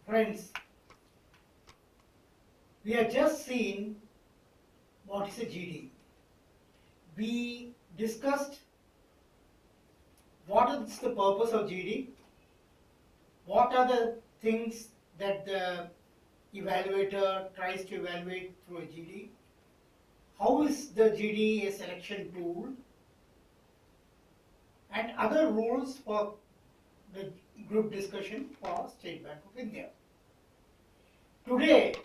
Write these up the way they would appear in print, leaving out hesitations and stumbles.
Friends, we have just seen what is a GD. We discussed what is the purpose of GD, what are the things that the evaluator tries to evaluate through a GD, how is the GD a selection tool, and other rules for the group discussion for State Bank of India. Today,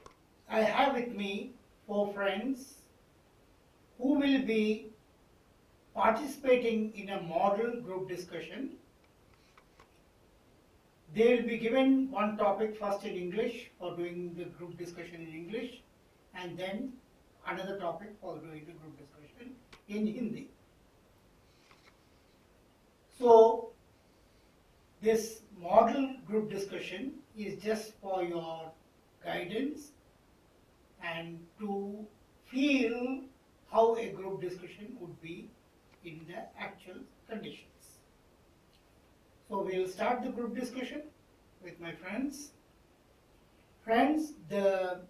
I have with me 4 friends who will be participating in a model group discussion. They will be given one topic first in English for doing the group discussion in English, and then another topic for doing the group discussion in Hindi. So, this model group discussion is just for your guidance and to feel how a group discussion would be in the actual conditions. So we will start the group discussion with my friends. Friends, the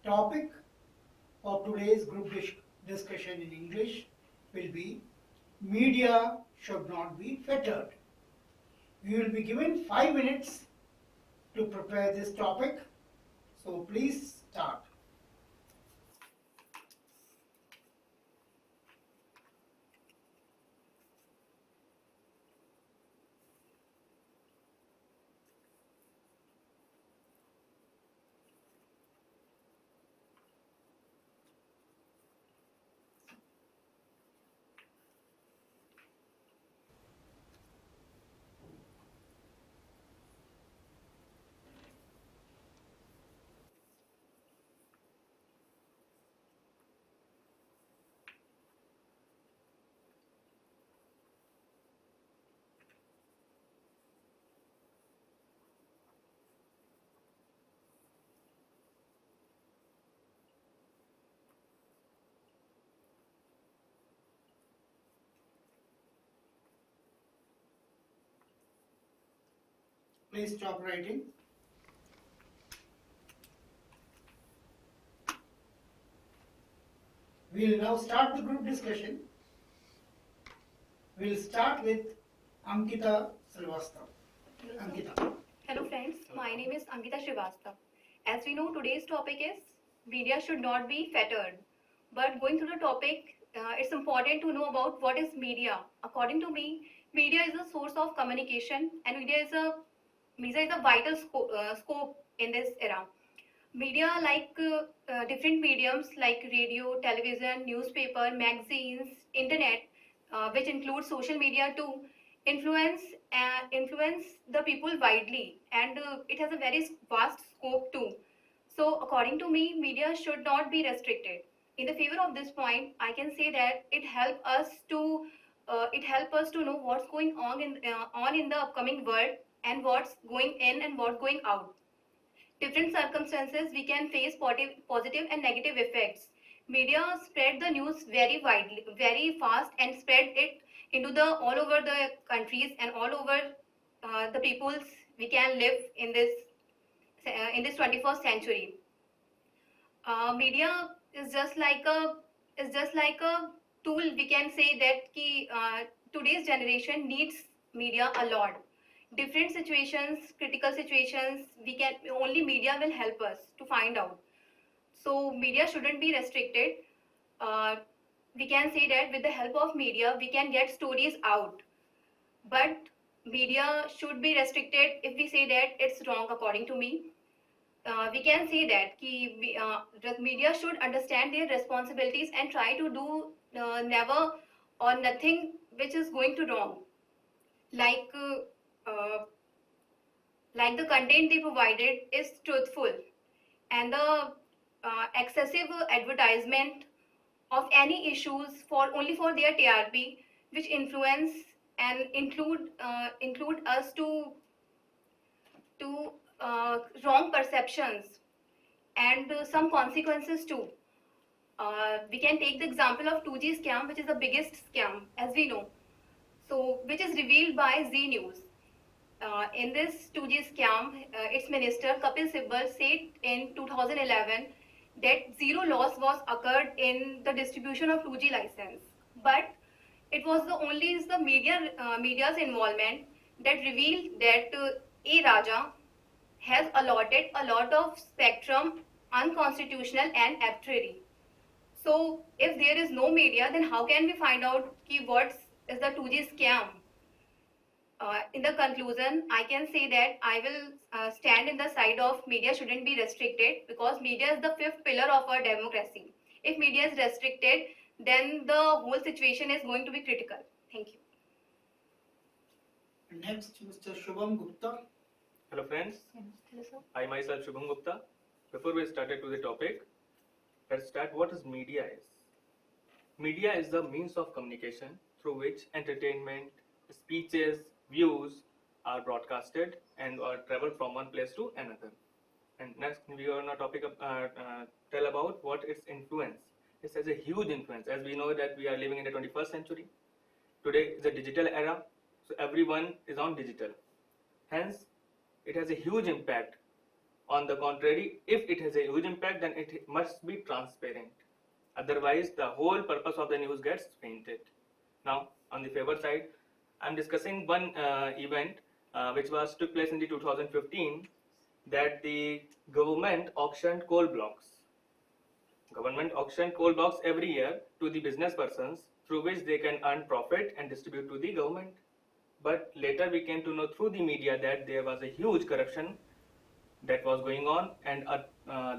topic of today's group discussion in English will be media should not be fettered. We will be given 5 minutes to prepare this topic. So please start. Please stop writing. We will now start the group discussion. We will start with Ankita Srivastava. Ankita. Hello friends, my name is Ankita Srivastava. As we know, today's topic is media should not be fettered. But going through the topic, it's important to know about what is media. According to me, media is a source of communication, and media is a vital scope in this era. Media like different mediums like radio, television, newspaper, magazines, internet, which includes social media too, influence the people widely, and it has a very vast scope too. So according to me, media should not be restricted. In the favor of this point, I can say that it help us to know what's going on in the upcoming world, and what's going in and what's going out. Different circumstances, we can face positive and negative effects. Media spread the news very widely, very fast, and spread it into the all over the countries and all over the peoples we can live in this 21st century. Media is just like a tool. We can say that today's generation needs media a lot. Different situations, critical situations, we can only media will help us to find out. So media shouldn't be restricted. We can say that with the help of media, we can get stories out. But media should be restricted if we say that it's wrong according to me. We can say that the media should understand their responsibilities and try to do never or nothing which is going to wrong. Like like the content they provided is truthful, and the excessive advertisement of any issues for only for their TRP, which influence and include us to wrong perceptions and some consequences too. We can take the example of 2G scam, which is the biggest scam as we know. So, which is revealed by Z News. in this 2G scam, its minister Kapil Sibal said in 2011 that zero loss was occurred in the distribution of 2G license. But it was the media's involvement that revealed that A Raja has allotted a lot of spectrum unconstitutional and arbitrary. So if there is no media, then how can we find out what is the 2G scam? In the conclusion, I can say that I will stand in the side of media shouldn't be restricted, because media is the fifth pillar of our democracy. If media is restricted, then the whole situation is going to be critical. Thank you. Next, Mr. Shubham Gupta. Hello friends, I myself Shubham Gupta. Before we started to the topic, let's start what is media is. Media is the means of communication through which entertainment, speeches, views are broadcasted and or travel from one place to another. And next we are on a topic of, tell about what its influence. It has a huge influence, as we know that we are living in the 21st century. Today is a digital era, so everyone is on digital. Hence, it has a huge impact. On the contrary, if it has a huge impact, then it must be transparent. Otherwise, the whole purpose of the news gets fainted. Now, on the favor side, I'm discussing one event which took place in the 2015, that the government auctioned coal blocks. Government auctioned coal blocks every year to the business persons, through which they can earn profit and distribute to the government. But later we came to know through the media that there was a huge corruption that was going on, and a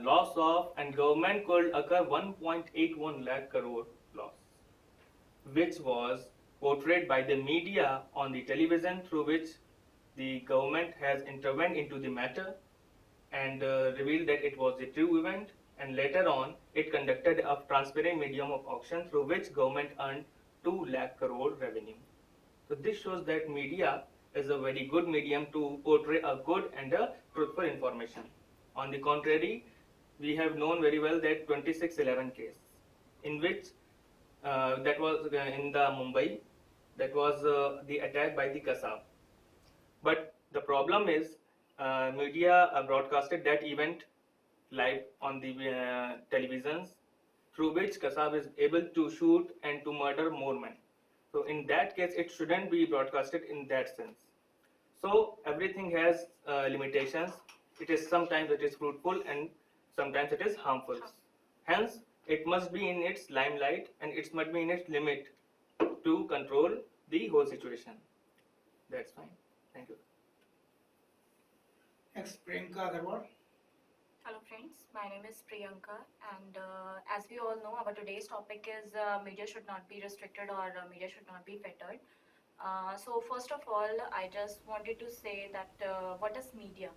loss of, and government could occur 1.81 lakh crore loss, which was portrayed by the media on the television, through which the government has intervened into the matter and revealed that it was a true event, and later on it conducted a transparent medium of auction through which government earned 2 lakh crore revenue. So this shows that media is a very good medium to portray a good and a truthful information. On the contrary, we have known very well that 2611 case, in which that was in the Mumbai, that was the attack by the Kasab. But the problem is media broadcasted that event live on the televisions, through which Kasab is able to shoot and to murder more men. So in that case, it shouldn't be broadcasted in that sense. So everything has limitations. It is sometimes it is fruitful and sometimes it is harmful. Hence, it must be in its limelight and it must be in its limit to control the whole situation. That's fine. Thank you. Next, Priyanka Agarwal. Hello friends, my name is Priyanka, and as we all know, our today's topic is media should not be restricted, or media should not be fettered. So first of all, I just wanted to say that what is media?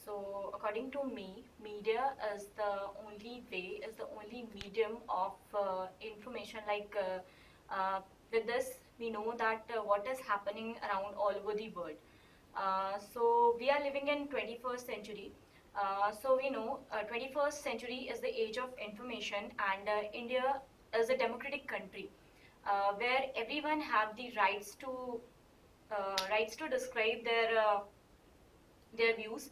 So according to me, media is the only way, is the only medium of information. With this, we know that what is happening around all over the world. So we are living in 21st century. So we know 21st century is the age of information, and India is a democratic country where everyone have the rights to describe their views,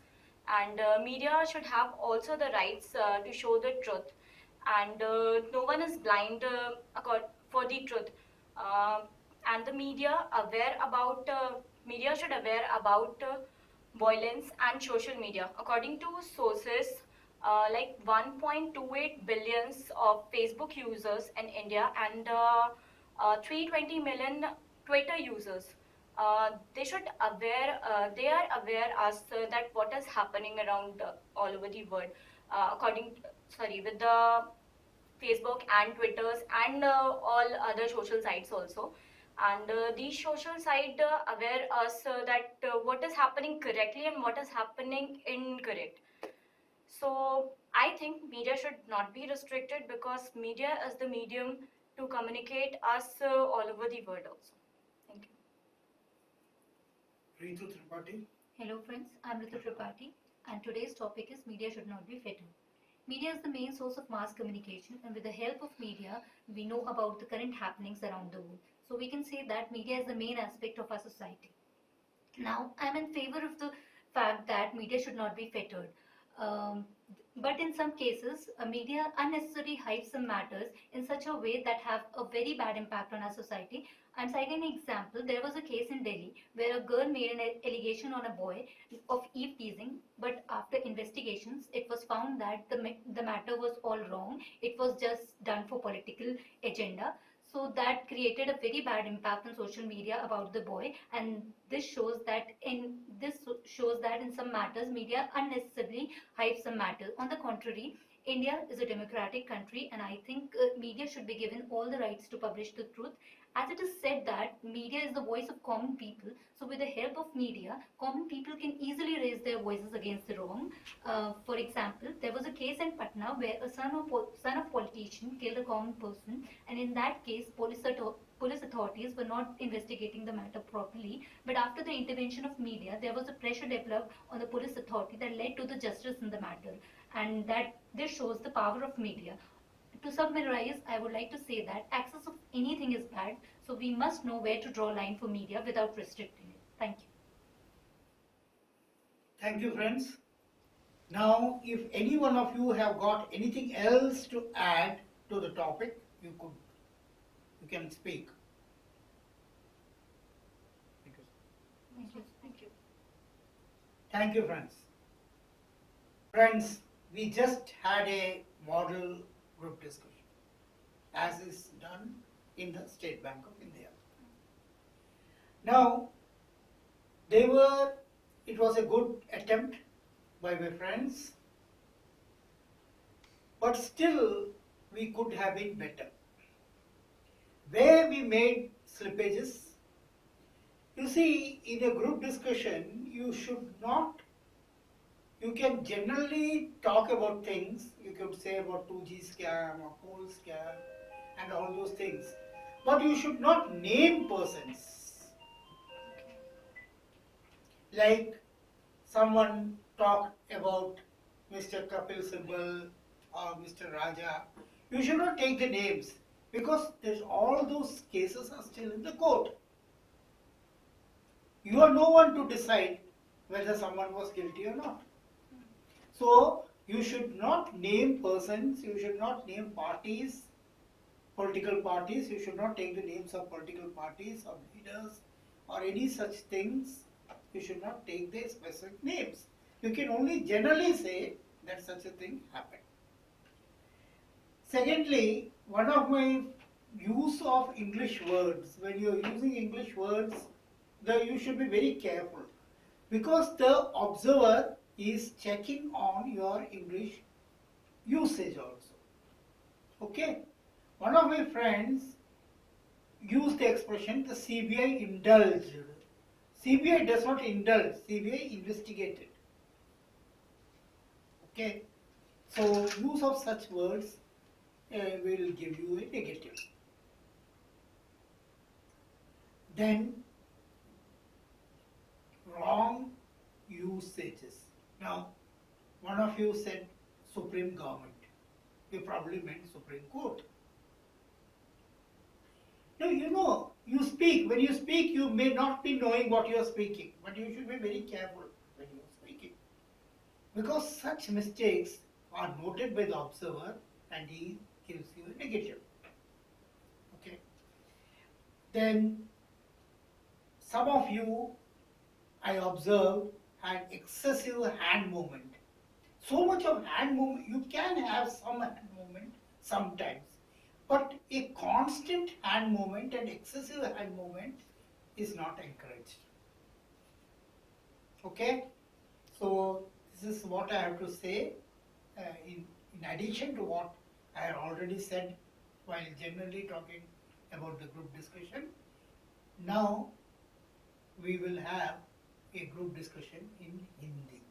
and media should have also the rights to show the truth, and no one is blind for the truth, and the media should aware about violence and social media. According to sources, like 1.28 billions of Facebook users in India, and 320 million Twitter users. They are aware as that what is happening around all over the world. With the Facebook and Twitters and all other social sites also. And these social sites aware us that what is happening correctly and what is happening incorrect. So I think media should not be restricted, because media is the medium to communicate us all over the world also. Thank you. Ritu Tripathi. Hello friends, I'm Ritu Tripathi, and today's topic is media should not be fettered. Media is the main source of mass communication, and with the help of media, we know about the current happenings around the world. So we can say that media is the main aspect of our society. Now, I'm in favor of the fact that media should not be fettered. Um, but in some cases, media unnecessarily hypes some matters in such a way that have a very bad impact on our society. I'm citing an example. There was a case in Delhi where a girl made an allegation on a boy of eve teasing, but after investigations, it was found that the matter was all wrong. It was just done for political agenda. So that created a very bad impact on social media about the boy, and this shows that in some matters media unnecessarily hype some matters. On the contrary, India is a democratic country, and I think media should be given all the rights to publish the truth. As it is said that media is the voice of common people, so with the help of media, common people can easily raise their voices against the wrong. For example, there was a case in Patna where a son of politician killed a common person, and in that case, police authorities were not investigating the matter properly. But after the intervention of media, there was a pressure developed on the police authority that led to the justice in the matter, and that this shows the power of media. To summarize, I would like to say that access of anything is bad, so we must know where to draw a line for media without restricting it. Thank you. Thank you, friends. Now, if any one of you have got anything else to add to the topic, you can speak. Thank you. Thank you. Thank you. Thank you, friends. Friends, we just had a model group discussion, as is done in the State Bank of India. Now, it was a good attempt by my friends, but still we could have been better. Where we made slippages, you see, in a group discussion, you can generally talk about things. You could say about 2G scam or coal scam and all those things, but you should not name persons. Like someone talked about Mr. Kapil Sibal or Mr. Raja. You should not take the names because all those cases are still in the court. You are no one to decide whether someone was guilty or not. So you should not name persons, you should not name parties, political parties, you should not take the names of political parties or leaders or any such things. You should not take their specific names. You can only generally say that such a thing happened. Secondly, one of my use of English words, when you are using English words, you should be very careful because the observer is checking on your English usage also. Okay? One of my friends used the expression the CBI indulged. CBI does not indulge, CBI investigated. Okay? So use of such words will give you a negative. Then wrong usages. Now, one of you said Supreme Government. You probably meant Supreme Court. Now, you speak. When you speak, you may not be knowing what you are speaking, but you should be very careful when you are speaking. Because such mistakes are noted by the observer and he gives you a negative. Okay. Then, some of you, I observed, had excessive hand movement. So much of hand movement, you can have some hand movement sometimes, but a constant hand movement and excessive hand movement is not encouraged. Okay? So, this is what I have to say in addition to what I had already said while generally talking about the group discussion. Now, we will have a group discussion in Hindi.